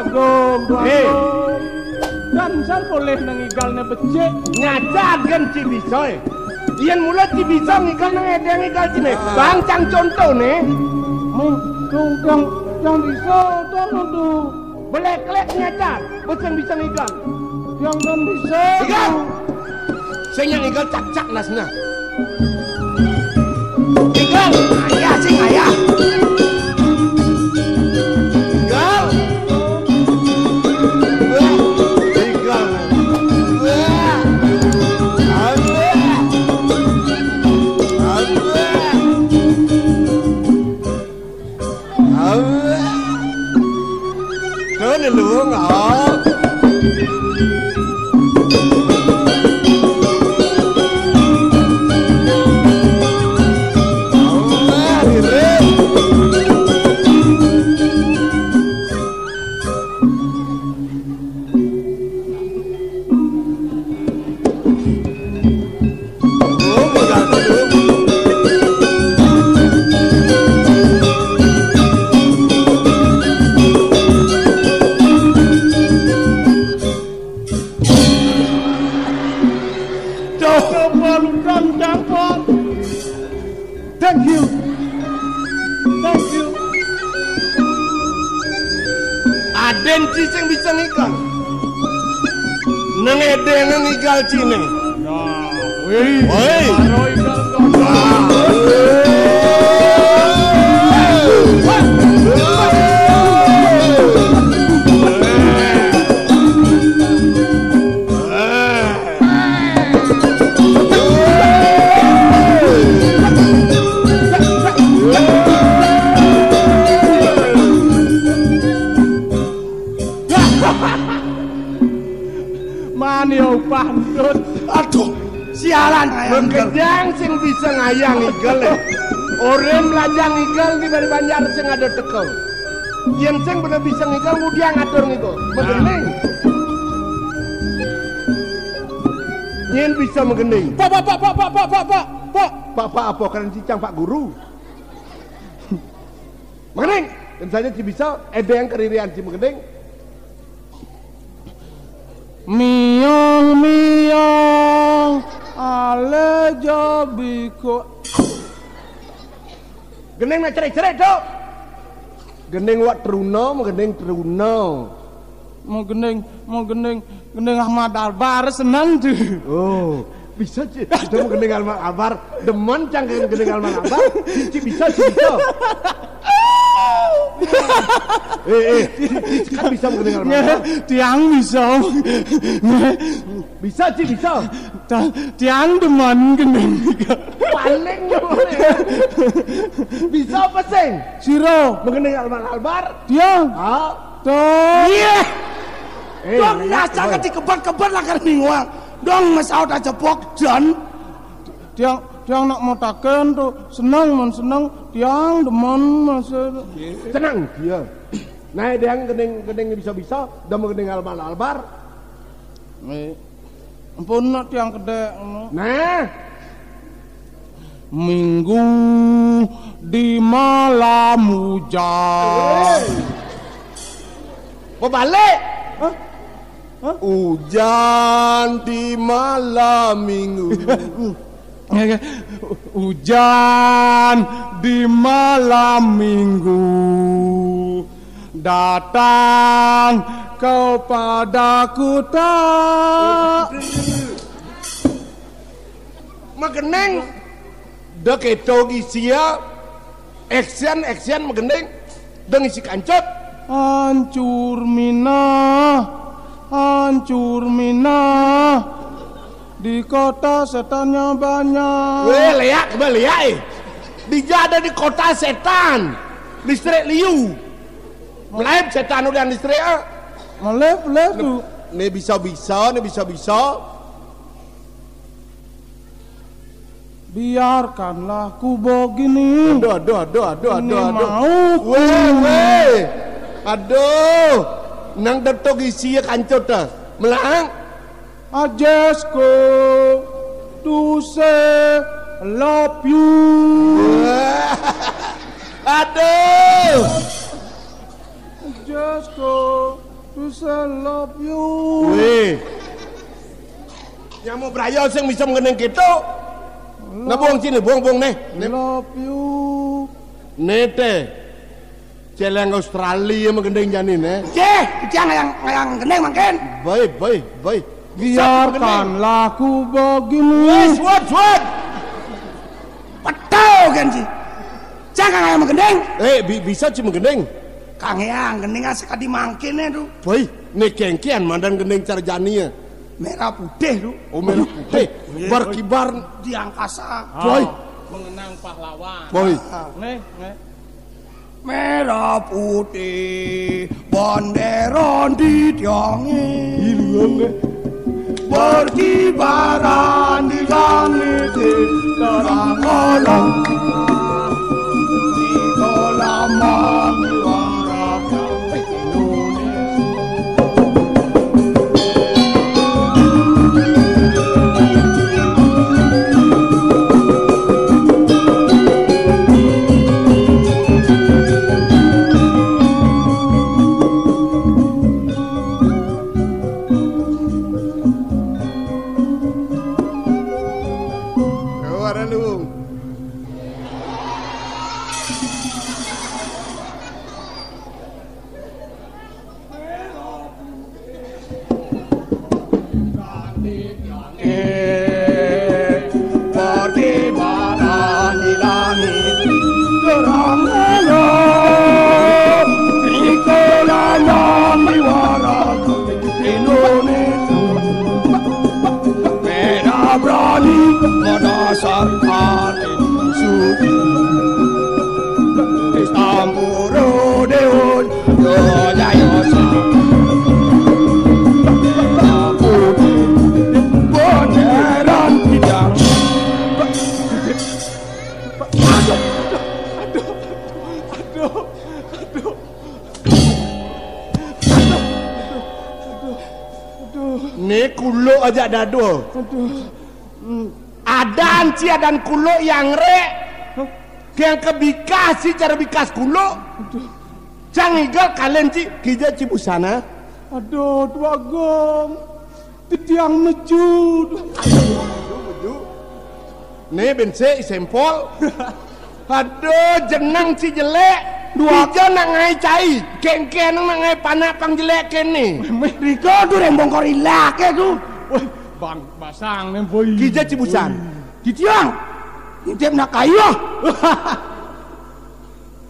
Agung. Dan saya boleh nengigalnya becek. Ngajar kan Cibisoy. Yen mula Cibiso ngigal nang edeng ngigal cine. Bang cang contoh nih. Yang bisa tolong tuh. Belek-lek ngajar. Betul bisa ngigal. Yang kan bisa. Ngigal. Saya ngigal cak-cak nasna. Ngigal. Ayah sing ayah. Lưỡng ở Thank you. Aden cicing bisa ngigal. Neng edeng ngigal cine. Manio pandut. Aduh, sialan. Menggedang sing bisa ngayang igal. Orang melajang igal di bari banjar sing ada tekel. Yang sing bener bisa ngigal mudiang ngatur ngigal. Mengening. Yen bisa mengening. Pak. Pak apa kan cicang Pak Guru. Mengening. Dan saja bisa edeng keririan si mengening. Miong ale jabiko. Geneng na cerai dok. Geneng wak teruno, mau geneng teruno. Mau geneng Ahmad Albar senang tuh. Oh, bisa sih. Mau geneng Ahmad Albar, demen canggih geneng Ahmad Albar. Bisa. Kan bisa mengenai Albar. Tiang bisa. Bisa. Tiang demen geneng. Paling boleh. Bisa apa sing? Siro mengenai Albar. Tiang. Tuh. Iya. Dong nasa kati keban lah kan mingguan. Dong masau tak cepok jan. Tiang nak mau taken tuh senang tiang demen masa senang dia. Nah dia geneng bisa dan mengeneng Albar. Ampun nak tiang gede. Nah minggu di malam hujan. Mau balik? Hujan di malam minggu. Hujan di malam minggu datang kepadaku tak. Mageneng dek itu gisia action mageneng deng isi kancot hancur minah di kota setannya banyak. Leak dijada di kota setan listrik liu melep setan udah listrik melep tuh ini bisa biarkanlah ku begini. Aduh nang detok isi kancot melang Ajesko to say love you. Aduh Ajesko Bisa love you. Weh. Yang mau berayo sing bisa mengeneng kita. Nabung sini, buang nih. Love you. Nete. Celeng Australia mengendeng janin Ceh, jangan yang gendeng makin. Baik. Biarkanlah aku begini. Wes, what? Betul kan sih. Jangan yang gendeng. Bisa sih mengendeng. Kang yang gendeng sekali mangkin tuh. Baik, nih kengkian mandan gendeng cara janinya. Merah putih tuh. Oh merah putih. Berkibar di angkasa. Baik. Mengenang pahlawan. Baik. Nih. Merah putih banderon di tiangi berkibaran di langit terang-terang di kelaman warna Indonesia. Nih kulo aja dado. Adan ci adan kulo yang rek. Yang kebikasi cara bikas kulo. Cangigal kalian ci kija ci busana. Aduh, dua gong. Titiang mejud. Nih bense sempol. Aduh, jenang ci jelek. Dua jam nangai cai, kengken nangai panak pang jelek kene. Riko tuh rembong korila ke tuh. Bang, basang nih boy. Kija cibusan. Kitiang, intip nak kayu.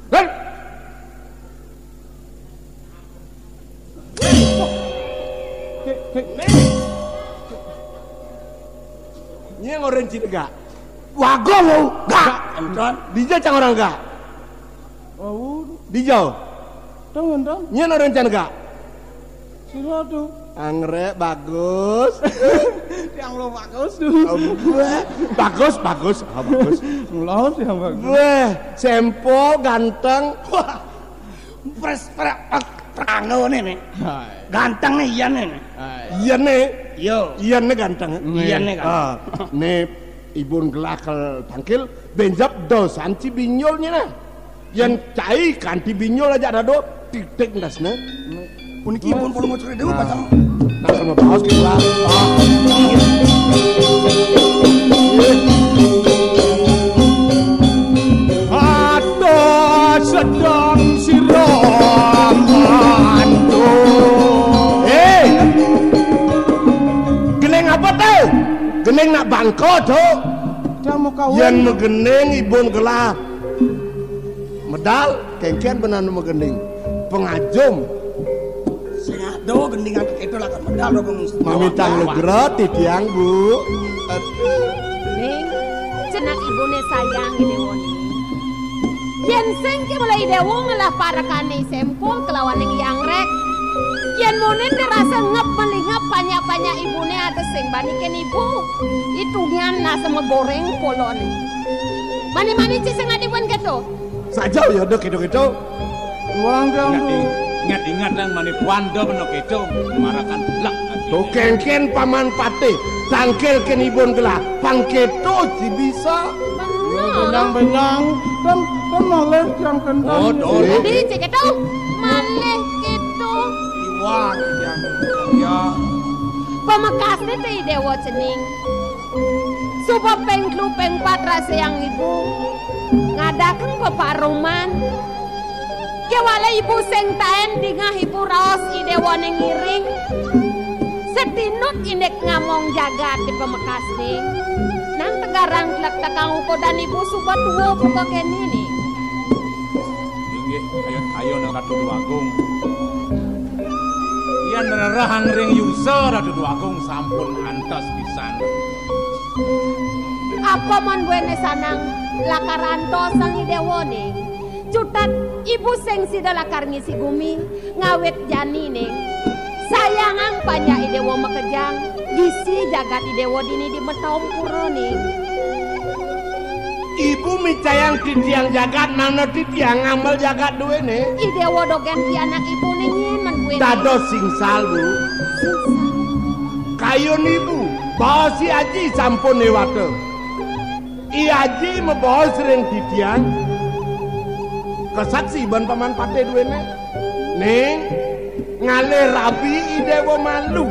Kan? Ini yang orang Cina gak? Wagong lu, gak. Dija cang orang gak? Oh, Dijau. dong. Ini yang orang Cina gak? Sila tuh. Anggrek bagus. Yang lo bagus tuh. Bagus. Bagus. Ngelos yang bagus. Weh, sempol ganteng. Wah, perangau nih. Ganteng nih iya nih. Iya nih. Yo. Iya nih ganteng. Iya nih ganteng. Nih ibun gelakal tangkil benjap dosan ci binyolnya nah. Yang cai kanti binyol aja ada do tik ndasna. Puniki pun perlu ngocok dulu pasang. Nah sama paus kita. Aduh, sedang siraman tuh. Geneng apa tuh? Geneng nak bangko tuh. Dia mau kawin. Yang megeneng ibun gelah. Medal kengkian benar megeneng. Pengajum. Do gendingan itu lah kan medal dong. Mamitang legero titiang bu. Ning, cenak ibune sayang ini won. Yen sengke mulai dewong lah para kane sempol kelawan yang yangrek. Yen monen derasa ngep melingap banyak ibune ada sing baniken ibu. Itu nian nasa megoreng polon. Mani sing adiwan keto. Saja ya dok itu. Orang yang tuh. Ingat yang mani buanda menok itu marakan belak. Tuh kengken paman pate, tangkel ken ibon gelah, pangketo si bisa. Benang dan malih yang kendang. Oh, Jadi cek itu malih gitu. Wah, Ya. Pemekasne te dewa cening. Supa pengklu pengpat rasa yang ibu ngadakan peparuman. Kewala ibu seng taen dingah ibu raos idewa neng ngiring. Setinut indek ngamong jagat di pemekasne. Nang tegarang kelak takang uko dan ibu supa tuwo buka kene nih. Inggih, ayo nang Ratu Duagung. Yen nerahang ring yusa Ratu Duagung sampun antos pisan. Apa man buene sanang lakaranto sang idewo nih. Cutat ibu seng sida lakar ngisi gumi ngawet jani nih. Sayangang panya idewo makejang gisi jagat idewo dini di metaum puro nih. Ibu micayang titiang jagat mana titiang ngamal jagat duene. Idewo dogen ti anak ibu ningin man buene. Dados singsal bu. Kayun ibu bawa si Aji sampun lewat. I Aji membawa sering titiang. Kesaksi ban paman pate duene. Neng ngale rabi idewo malu.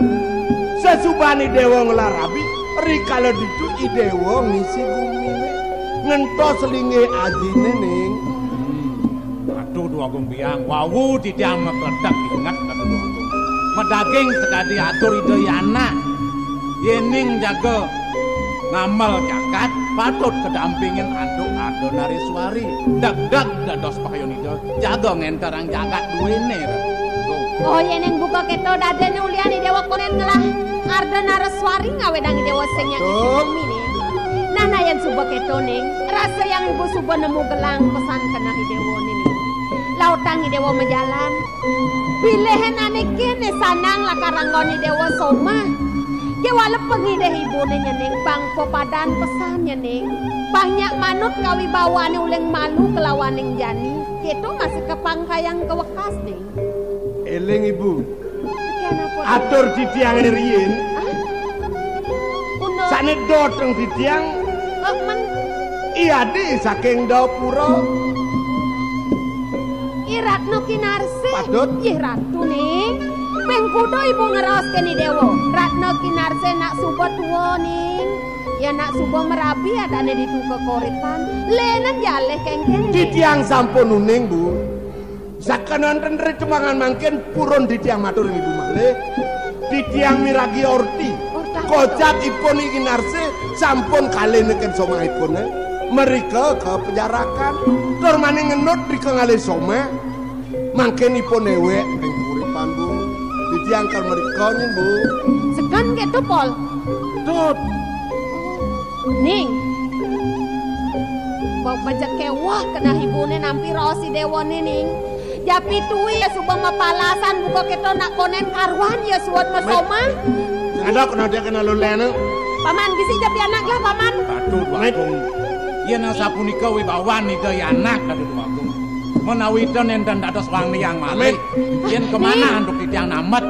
Sesubani dewo ngelar rabi. Rikala ditu idewo ngisi gumi ngentos selinge Aji neneng. Ratu Duagung biang wawu titiang mekledak ingat Ratu Duagung. Medaging sekadi atur ide anak. Yening jaga ngamal jagat patut kedampingin aduk Nariswari. Dag dados pakayon ide jaga ngenterang jagat duene. Oh yeneng buka keto dadene uliani dewa konen ngelah Arda Nariswari ngawedang dewa seng yang isi bumi nih. Nana yang suba keto nih rasa yang ibu suba nemu gelang pesan kena hidewo nih. Lautang hidewo menjalan. Pilihan anekin sanang lakaranggon hidewo soma. Kewala pengide ibu neng bang popadan pesannya neng. Banyak manut kawi bawane uleng malu kelawan neng jani. Keto masih kepangkayang kewekas neng. Eling ibu. Atur titiang riyin. Sakne doteng titiang. Iya di saking dapura. Iratno kinarse. Patut. Ih ratu nih. Pengkudo ibu ngeraos keni dewo. Ratno kinarse nak suba tuwo nih. Ya nak suba merabi adane ditu kekoripan. Lenan jaleh kengken. Titiang sampun uning bu. Sakanan tenre cemangan mangken purun titiang matur ibu malih. Titiang miragi orti. Kocap ipun iki narse sampun kalih neken soma ipun. Mereka ke penjarakan. Tur maning ngenut rika ngalih soma. Mangken ipun ewek ing uripan bu. Titiang kal mereka nyen bu. Sekan gitu pol. Tut. Ning. Bau bajak kewah kena hibune nampi rosi dewone ning. Japi tuwi ya subang mapalasan buka keto nak konen karwan ya suat masoma. Ada kena dia kena lulene. Paman gisi japi anak lah paman. Ratu Duagung. Yen sapunika wibawan ide anak Ratu Duagung. Menawi den enten dados wangi yang malih. Yen kemana anduk titiang namet.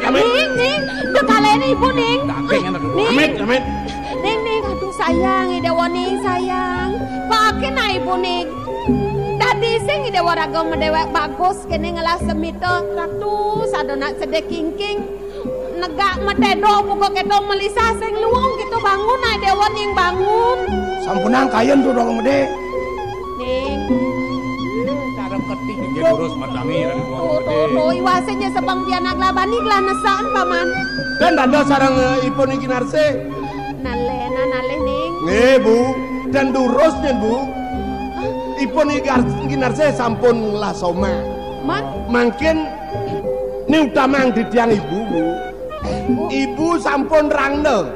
Amit. Ning, dekalene ibu ning. Daging Ratu Duagung. Amit. Ning, aduh sayang idewo ning sayang. Pakai na ibu ning. Tadi sing idewo ragam medewek bagus kene ngelah semita ratu sadona sedek kingking. Negak metedo buka keto melisa sing luwung gitu bangun na idewo ning bangun. Sampunang kayen tuh dong gede. Ning. Cara ketik nggih terus madangi Ratu Duagung gede. Tuh iwasenya sebang pianak labani gelanesaan paman. Dan dados sareng ipun iki narse. Naleh ning. Nggih bu. Dan durus nyen bu. Ipun iki narse sampun lah soma. Man, Mangkin ini utamang ditiang ibu bu. Ibu sampun rangne.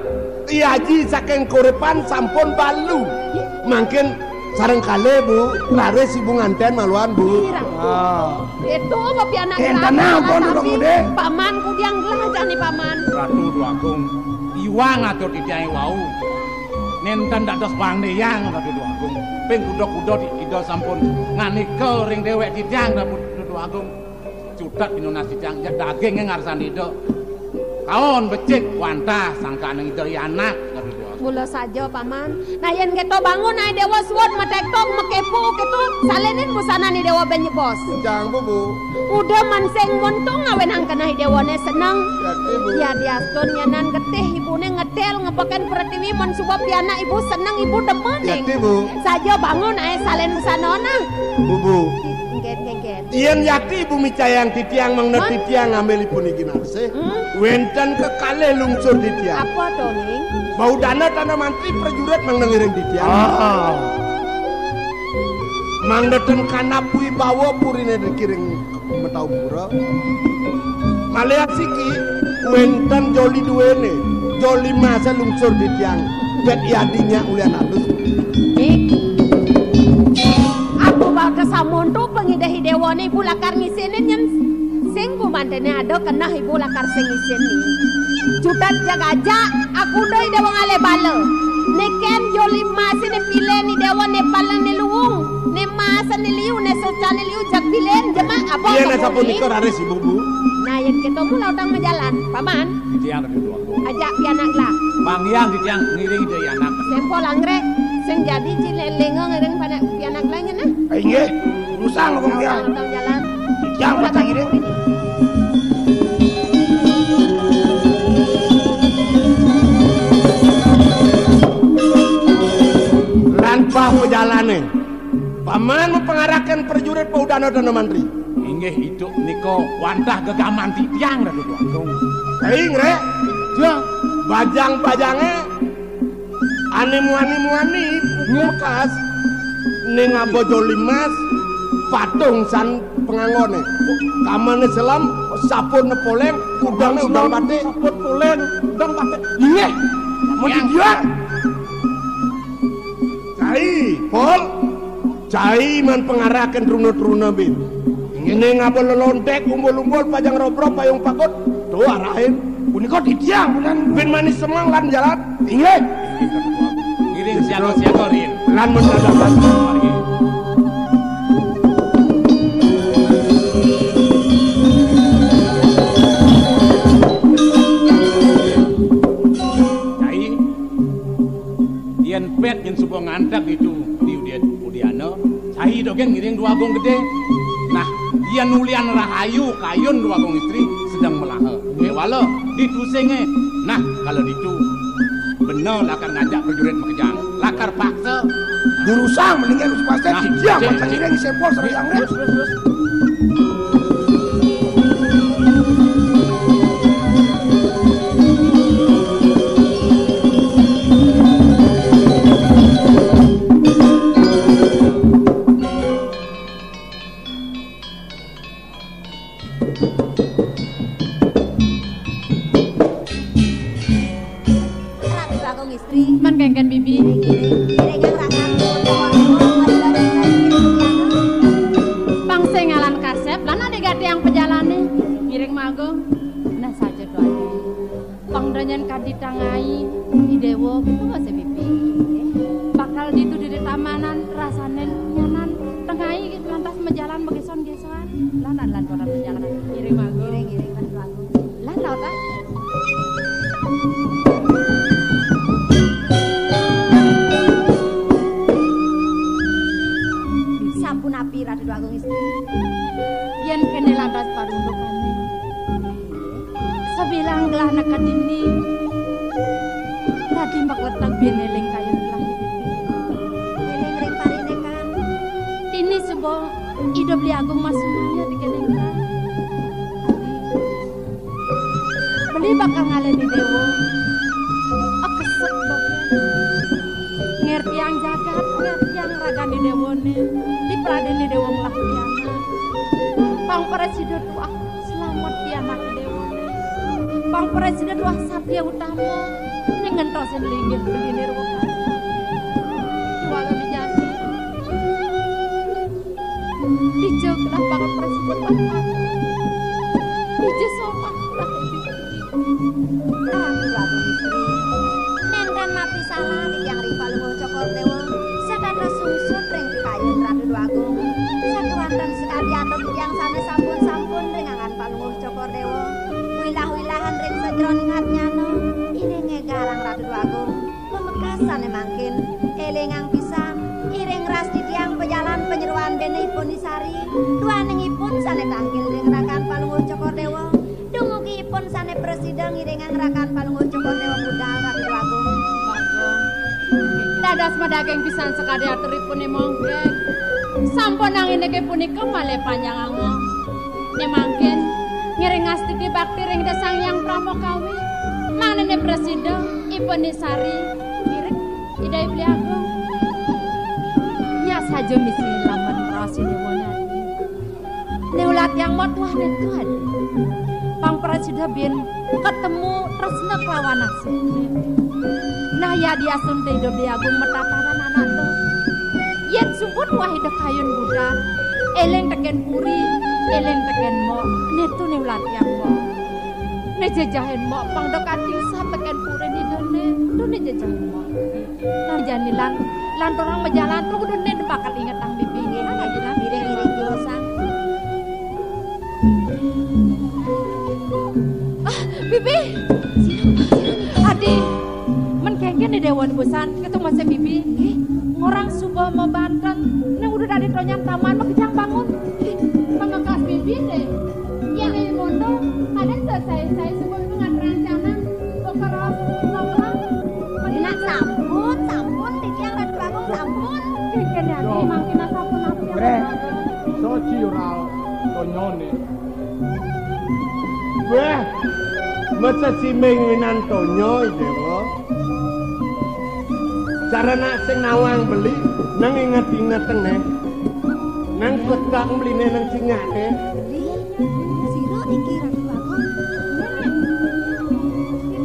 Iyaji saking korepan sampun balu. Mangkin sareng kale bu. Laris ibu nganten maluan bu. itu apa pianak Enten ampun dong gede. paman kudiang gelah jani paman. Ratu Duagung. Iwang atur titiang wau. Nenten dados pandeyang Ratu Duagung. Ping kuda-kuda ida sampun nganika ring dewek titiang Ratu Duagung. Cutat pinunas titiang ya daging ngarsane ida. Kaon becik wantah sangkane ida anak Ratu Duagung. Mula saja paman. Nah yen keto bangun ai dewa suwon metektok mekepo keto salenin busana ni dewa benyebos. Jang bu. Udah manseng montung ngawen angkana dewane seneng. Yati bu. Ya diaston nyanan getih ibune ngedel ngepaken pertiwi mon sebab piana ibu seneng ibu demen. Yati bu. Saja bangun ai salen busana na. Bu. Ngget. Yen yakti ibu micayang titiang mangna titiang ngambilipun iki narse. Wenten kekalih lungsur titiang. Apa to ning? Bau dana tanah mantri prajurit mangna ngiring titiang. Mangna ten kanapui bawa purine dikiring metau pura. Malih siki wenten joli duwene. Joli masa lungsur titiang. Bet yadinya ulian alus. Aku bakal samonto pengidahi dewane ibu lakar ngisinin yang sing kumandene ada kena ibu lakar sing ngisini. Jutat jagaja aku doi dewa ngale bale. Neken joli masi ne pile ni dewa ne palang ne luwung. Ne masa ne liu ne soca ne liu jak pilen jema apa. Iya na sapun ikor ares ibu bu. Nah yang ketemu lautang menjalan paman. Titiang dari dua. Ajak pianak lah. Bang yang titiang ngiring dari anak. Sempol anggrek. Sing jadi cileleng ngiring pada pianak lainnya nah. Nggih, rusang kok ya. Lautang jalan. Yang patang ini. Lanpah pejalane. Paman mempengarahkan prajurit paudana dana mantri. Inggih hidup niko wantah gegaman titiang dari dua. Kaing rek. Ya, Bajang-bajange animu-ani bekas ning abojo limas patung san pengangone. Kamane selam sapun nepoleng udang batik saput pulen, udang batik. Nggih. Mau dijual. Cai, Pol. Cai man pengarahkan runa-runa bin. Ini ngabol lelontek, umbul-umbul, pajang robro, payung pakut. Tuh arahin. Punika ditiang bulan Bin manis semang lan jalan. nggih. Ngiring siaga-siaga rin. Lan mendadakan. Mari. Cai, yen pet yen subuh ngantak itu di Udiana, cai dogen ngiring dua gong gede. Nah, yen ulian rahayu kayun dua gong istri sedang melahe. Wala ditusenge. Nah, kalau itu bener lakar ngajak prajurit makejang. Lakar paksa. Dirusang mendingan pasti Nah, ditiang cek. patang ini sempol sama yang rek. Man kengken bibi. Bang sengalan kasep, lan ade gade yang pejalane. Ngiring mago. Nah saja doa. Bang danyan kaditangai di dewo gitu se bibi. Bakal ditu di tamanan rasanen nyanan tengai lantas mejalan begeson-gesoan. Lan pada perjalanan ngiring mago. Ngiring kan lagu. Lan lauta. Sampun api Ratu Agung istri. Yen kene lantas parundukane. Sabilang gelah nekat ini. Tadi mbak wetak beneling kayu telah beneling ring parine kan. Ini sebuah hidup li Agung masumanya di keneng kan. Beli bakal ngaleni dewa. Kesek bagian. Ngerti yang jagat, ngerti yang ragani dewone. Di pradene dewa nglakuiana. Bang Presiden tuah selamat pianak dewone. Bang Presiden tuah Satya Utama dengan tosen linggih begini ruang. Tuaga bijasi. Dijauh lah Bang Presiden tuah. Dijauh sopan lah. Ratu Agung istri. Nendan mati salah yang rival mau cokor dewa. Sadada sungsut ring kayun Ratu Agung. Sakuanten sekali atau yang sana sampun-sampun ringangan palunguh cokor dewa. Wilah-wilahan ring sejroning atnyano. Ini ngegarang Ratu Agung. kasane mangkin elingang pisan iring ras didiang pejalan penyeruan benipun Nisari duaningipun sane tangkil ngerakan Palungguh Cokordewo dumugipun sane presiden iringan ngerakan Palungguh Cokordewo budal Ratu Agung Bagong. Dadas medaging pisan sekade aturipun monggek. Sampun nangineke punika malih panjang ango. Nyemangkin ngiring astiki bakti ring desang yang pramokawi. Manene presiden Ipun Nisari ngiring idai beli agung. Nya saja misi laman rasi dewana. Neulat yang motuah netuan. Pang presiden bin ketemu tresna kelawan nasib. Nah ya dia sunte hidup di agung metataran anak tuh. Yen suput wahida kayun budal. Eleng teken puri, eleng teken mo. Netu neulat yang mo. Ne jajahin mo pang dekating sa teken puri ni dene. Tu ne jajahin mo. Nah janilan lantorang berjalan tuh kudu ne bakal inget ang bibi. Nah jalan iring-iring dosa. Bibi, adi, menkengken di Dewan Busan, ketemu masa bibi, orang subah mau banten, neng udah dari tonyang taman, mau kejang bangun, mengekas bibi deh, ya nih mondo, ada selesai sebelum pengantaran bokeros, ngoklang, nak sampun didiang Ratu Agung sampun kengken ya, makin sampun apa yang Bre, soci ural tonyone. Weh, masa si menginan tonyo dewa. Cara nak sing nawang beli, nang inget-inget neh. Nang ketak beli nang singa deh. siro iki Ratu Agung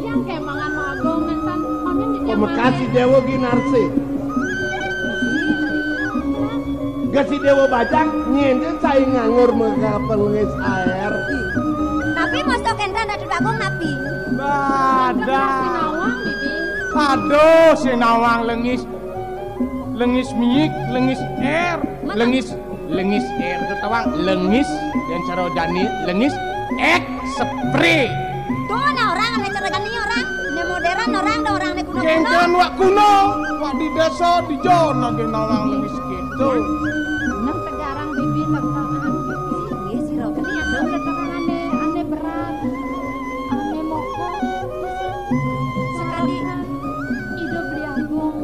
yang kayak mangan magong ngentan, pamen di Pemakasi dewa ginarsi. Gak si dewa bajang, nyende saya nganggur mega pengis air. tapi mosok enten Ratu Agung napi Bada. Sinawang bibi. Aduh, sinawang lengis miik, lengis air, lengis air tetawang, lengis dan cara dani, lengis ek spray. tuh nah orang ane ceragani orang ne modern orang da orang ne kuno-kuno Kengken wak kuno, wak di desa di jona genawang lengis gitu. Nang tegarang bibi tegangan nggih siro kene ya nang tegangan ane berat ane moko sekali hidup beli agung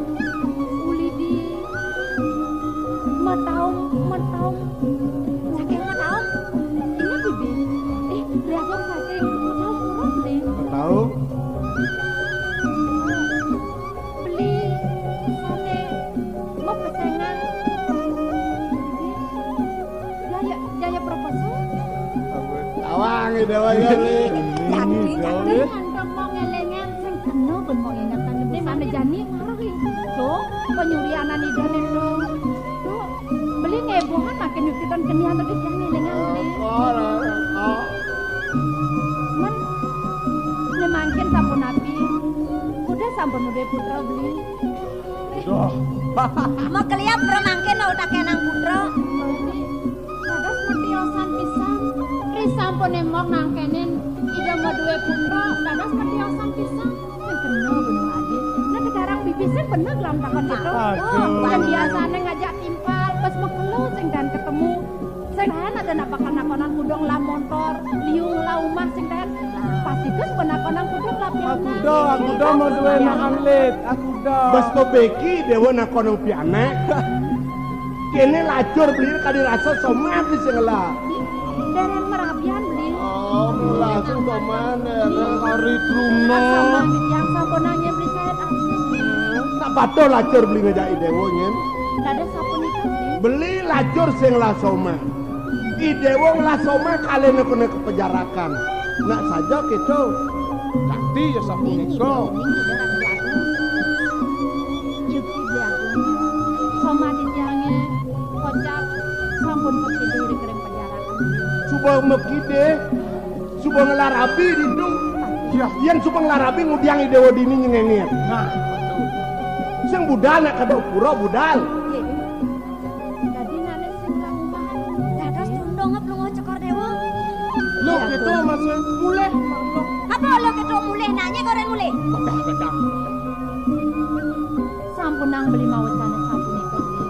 uli di mataum saking mau tahu ini bibi beli agung saking mataum murah beli Tahu? beli sate mau pesengan jaya proposal Awang dewa gali. Dengan mau ngelengan sing kena ben mau ingatan gede mana jani marah tuh penyurianan idane tuh beli ngebohan makin nyukitan kenian tadi yang ngelengan beli men nemangkin sampun api udah sampun udah putra beli Duh, mau keliap remangkin udah kenang putra beli dadas metiosan pisan sampun emok nangkenin ida mau duwe putra dadas metiosan pisan sing kena bener adik nah sekarang bibi sing bener lam takon gitu bukan biasanya ngajak timpal pas mekelu sing dan ketemu sing dan ada nakonan kudong lah motor liung lah umah sing dan pasti kan penakonan kudong lah piana aku do mau duwe nak amlet, aku do. Bas to beki dewa nak konong piana. Kene lacur beli kali rasa somat di sengela. deren merabian beli Oh, langsung ke mana? Kari trumno. sama yang sabonanya beli saya asli Tak patut lacur beli ngejai dewa nyen. dadas sabun itu beli Beli lacur sing la soma. I dewa la soma kalian kena kepejarakan. Nak saja gitu. Sakti ya sapuniko. Yuki Jagung, sama dijange, kocak, sampun begitu di kerem penjara. Subah mekide, subah ngelarabi dindu. Ya, Yang subah ngelarabi ngudiang i dewa dini nyengengir. nah, Sing budal nak kadok pura budal. Jadi nane sing rumah, dadas tundong ngeplungo Cokordewo lu gitu masih mulai. apa lo ketok mulih nanya koren mulih Bedah. sampunang beli mau sana sampun itu beli.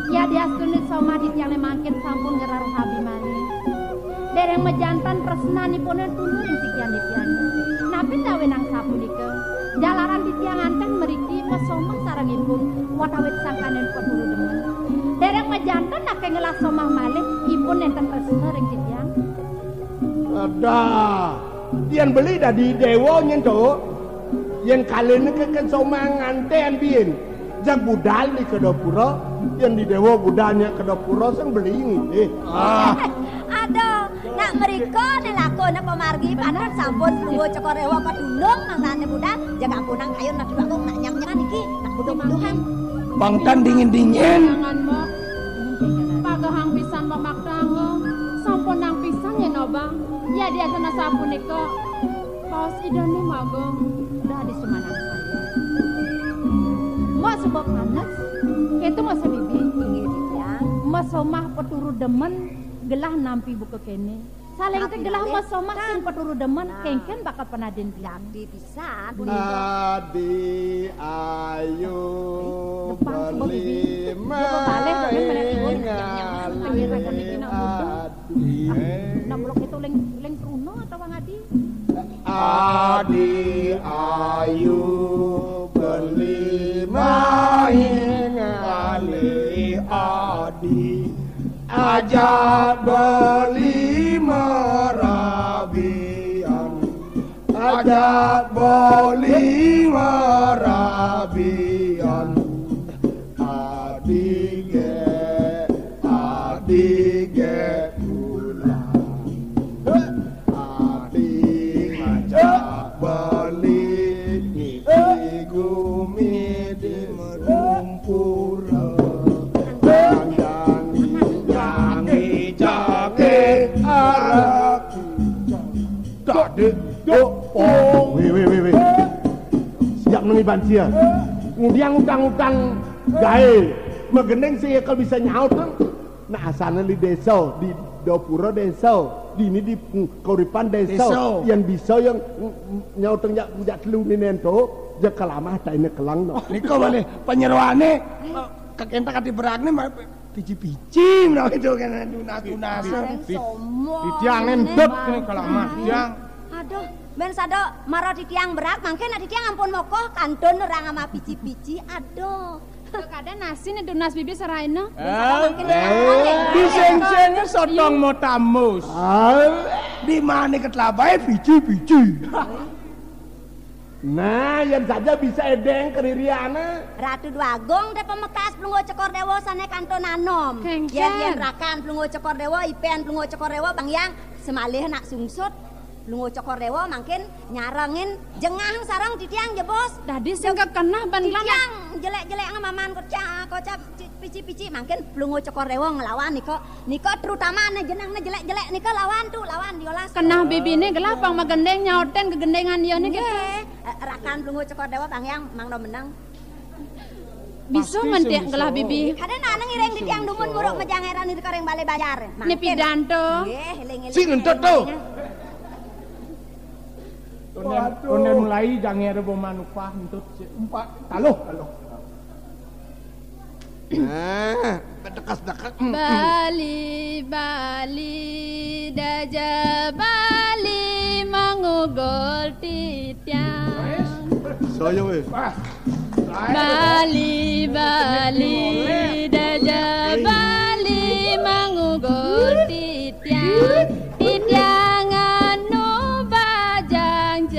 Ya dia sunit sama di tiang makin sampun ngerar habi malih. Dereng mejantan presnanipun tulur ing sikian di tiang. Napi dawe nang sampun ike. Jalaran di tiang anteng meriki mesomah sarangipun watawit sangkanen peturu demen. Dereng mejantan nake ngelah somah malih ipun enten tresna ring di tiang. Ada. Yen beli dah di dewa nyentuh. Yen kalian keken somah nganten bien. Jak budal di kedapura. Yen di dewa budalnya kedapura sang beli ini. Aduh, nak mereka nelakona pemargi padahal sampun lungo Cokorewo kedulung mangsane budal jaga ampunang kayon nak dibangun nak nyam-nyaman iki nak budung-budungan. Bangtan dingin-dingin. Jangan mo. Pagahang pisan mamaktango. Sampun nang pisan ya noba. Ya dia kena sampun iko. Kaos idane magong. Udah di sumanang saya. Mau sebab panas. Itu mau sebibi. Mau somah peturu demen. Gelah nampi buka kene. Saling teh gelah mas somah sing peturu demen kengken bakal penaden Di pisan. Adi ayu beli Namblok itu leng truno atau Bang Adi? Adi ayu beli main kali adi ajak beli merabian ajak beli merabian adige pulang adik ajak beli gumi di merumpura Weh. Siap nengi bansia. Ngudiang utang-utang gae. Megeneng sih kalau bisa nyaut kan. Nah asana di desa, di dapura desa, di ini di kauripan desa. Yang bisa yang nyautang jak telung ni nento, jak kelamah tak ini kelang no. Niko balik penyeruane kakenta kati beragne pici-pici menawa itu kan dunas-dunas. Di tiang nendep kini kelamah tiang. Aduh, ben sado maro di tiang berak mangke nak di tiang ampun mokoh kantun orang sama pici-pici. Aduh. Kada nasi nih dunas bibi saraina. Diseng-sengnya sotong mau tamus. Di mana ketelabai pici-pici. Nah, yang saja bisa edeng keririana. Ratu Dwagung de pemekas Plunggo Cokordewo sane kanton anom. Yen rakan Plunggo Cokordewo ipen Plunggo Cokordewo Bang Yang semalih nak sungsut Plunggo Cokordewo mangkin nyarengin jengah sarang di tiang je bos. Dadi sing kena ban Di tiang jelek-jelek ngamaman kocap pici-pici mangkin Plunggo Cokordewo ngelawan niko terutama ne jenangnya jelek-jelek niko lawan diolas. Kena bibine gelapang magendeng nyauten kegendengan ieu nih gitu. Rakan Plunggo Cokordewo Bang Yang mang do menang. Bisa ngendiak gelah bibi. Ada nanang ireng di tiang dumun muruk mejangeran di kareng balai bayar. Ini pidanto. Si ngentut tuh. Onen mulai jangan ada manupah untuk empat taluh. Nah, dekas-dekas. Bali daja Bali mangugol titiang. Saya weh. Bali daja Bali mangugol titiang anu bajang